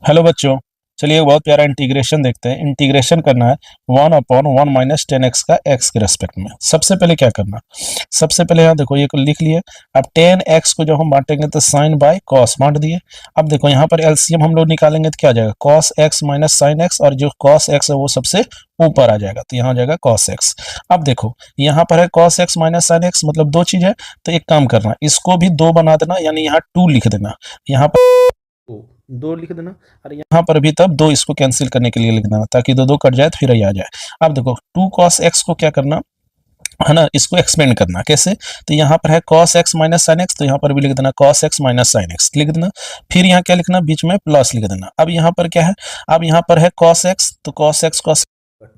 Hello बच्चों। चलिए एक बहुत प्यारा इंटीग्रेशन देखते हैं। इंटीग्रेशन करना है 1/1 माइनस 10x का x के रेस्पेक्ट में। सबसे पहले क्या करना, सबसे पहले यहाँ देखो ये लिख लिए। अब 10x को जब हम बांटेंगे तो साइन बाय कॉस बांट दिए। अब देखो यहाँ पर एलसीएम हम लोग निकालेंगे तो क्या आ जाएगा, cos x minus sine x, और जो कॉस एक्स है वो सबसे ऊपर आ जाएगा तो यहाँ आ जाएगा कॉस एक्स। अब देखो यहाँ पर है cos x minus sine x, मतलब दो चीज है, तो एक काम करना, इसको भी दो बना देना, यानी यहाँ 2 लिख देना, यहाँ पर दो लिख देना, और यहाँ पर भी तब दो इसको कैंसिल करने के लिए लिख देना ताकि दो दो कट जाए तो फिर ये आ जाए। अब देखो 2 cos x को क्या करना है ना, इसको एक्सपेंड करना कैसे, तो यहाँ पर है cos x minus sine x, तो यहाँ पर भी लिख देना cos x minus sine x लिख देना। फिर यहाँ क्या लिखना, बीच में प्लस लिख देना। अब यहाँ पर क्या है, अब यहाँ पर है cos x, तो cos x cos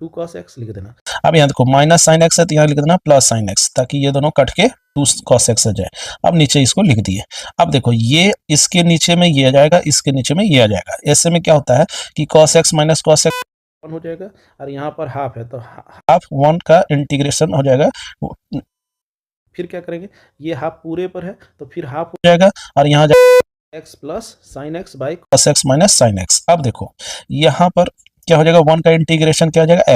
2 cos x लिख देना। अब यहाँ देखो माइनस साइन एक्स है तो यहाँ लिख देना प्लस साइन एक्स, ताकि ये दोनों कट के 2 cos x आ जाए। अब नीचे इसको लिख दिए। अब देखो ये इसके नीचे में ये आ जाएगा, इसके नीचे में ये आ जाएगा। ऐसे में क्या होता है कि cos x minus cos x 1 हो जाएगा, और यहाँ पर हाफ है तो हाफ 1 का इंटीग्रेशन हो जाएगा। फिर क्या करेंगे, ये हाफ पूरे पर है तो फिर हाफ हो जाएगा, और यहाँ x plus sine x by cos x minus sine x. अब देखो यहाँ पर क्या हो जाएगा, 1 का इंटीग्रेशन क्या हो जाएगा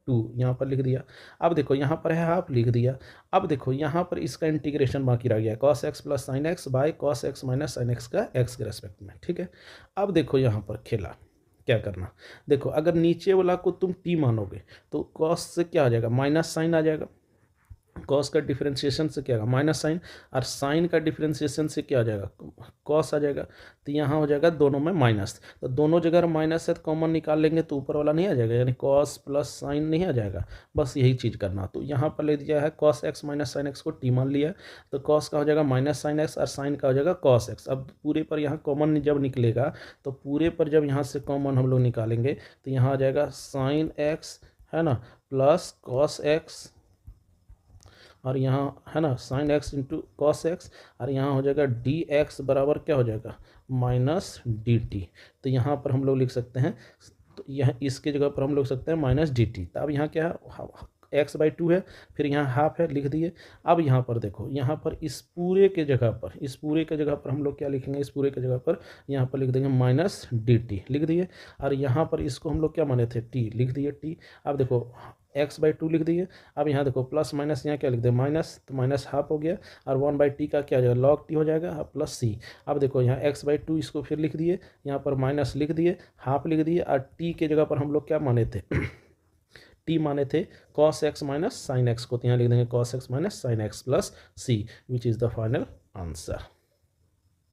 2, यहाँ पर लिख दिया। अब देखो यहाँ पर है हाफ लिख दिया। अब देखो यहाँ पर इसका इंटीग्रेशन बाकी रह गया, cos x plus sine x by cos x minus sine x का x के रेस्पेक्ट में। ठीक है, अब देखो यहाँ पर खेला क्या करना, देखो अगर नीचे वाला को तुम t मानोगे तो cos से क्या आ जाएगा, माइनस साइन आ जाएगा। कॉस का डिफरेंशिएशन से क्या आएगा, माइनस साइन, और साइन का डिफरेंशिएशन से क्या आ जाएगा, कॉस आ जाएगा। तो यहाँ हो जाएगा दोनों में माइनस, तो दोनों जगह माइनस है तो कॉमन निकाल लेंगे तो ऊपर वाला नहीं आ जाएगा, यानी कॉस प्लस साइन नहीं आ जाएगा। बस यही चीज़ करना। तो यहाँ पर ले दिया है cos x minus sine x को टी मान लिया, तो कॉस का हो जाएगा माइनस साइन एक्स और साइन का हो जाएगा कॉस एक्स। अब पूरे पर यहाँ कॉमन जब निकलेगा तो पूरे पर जब यहाँ से कॉमन हम लोग निकालेंगे तो यहाँ आ जाएगा साइन एक्स है ना प्लस कॉस एक्स, और यहाँ है ना sine x into cos x, और यहाँ हो जाएगा डी एक्स बराबर क्या हो जाएगा, माइनस डी टी। तो यहाँ पर हम लोग लिख सकते हैं, तो यह इसके जगह पर हम लोग सकते हैं माइनस डी टी। तो अब यहाँ क्या है, एक्स बाई 2 है, फिर यहाँ हाफ है लिख दिए। अब यहाँ पर देखो, यहाँ पर इस पूरे के जगह पर, इस पूरे के जगह पर हम लोग क्या लिखेंगे, इस पूरे के जगह पर यहाँ पर लिख देंगे माइनस डी टी लिख दिए, और यहाँ पर इसको हम लोग क्या माने थे, टी लिख दिए टी। अब देखो एक्स बाई 2 लिख दिए। अब यहाँ देखो प्लस माइनस यहाँ क्या लिख दे, माइनस, तो माइनस हाफ हो गया, और 1/t का क्या हो जाएगा, लॉग टी हो जाएगा, प्लस सी। अब देखो यहाँ एक्स बाई 2 इसको फिर लिख दिए, यहाँ पर माइनस लिख दिए, हाफ लिख दिए, और टी के जगह पर हम लोग क्या माने थे टी माने थे cos x minus sine x को, तो यहाँ लिख देंगे cos x minus sine x plus C, which is the final answer.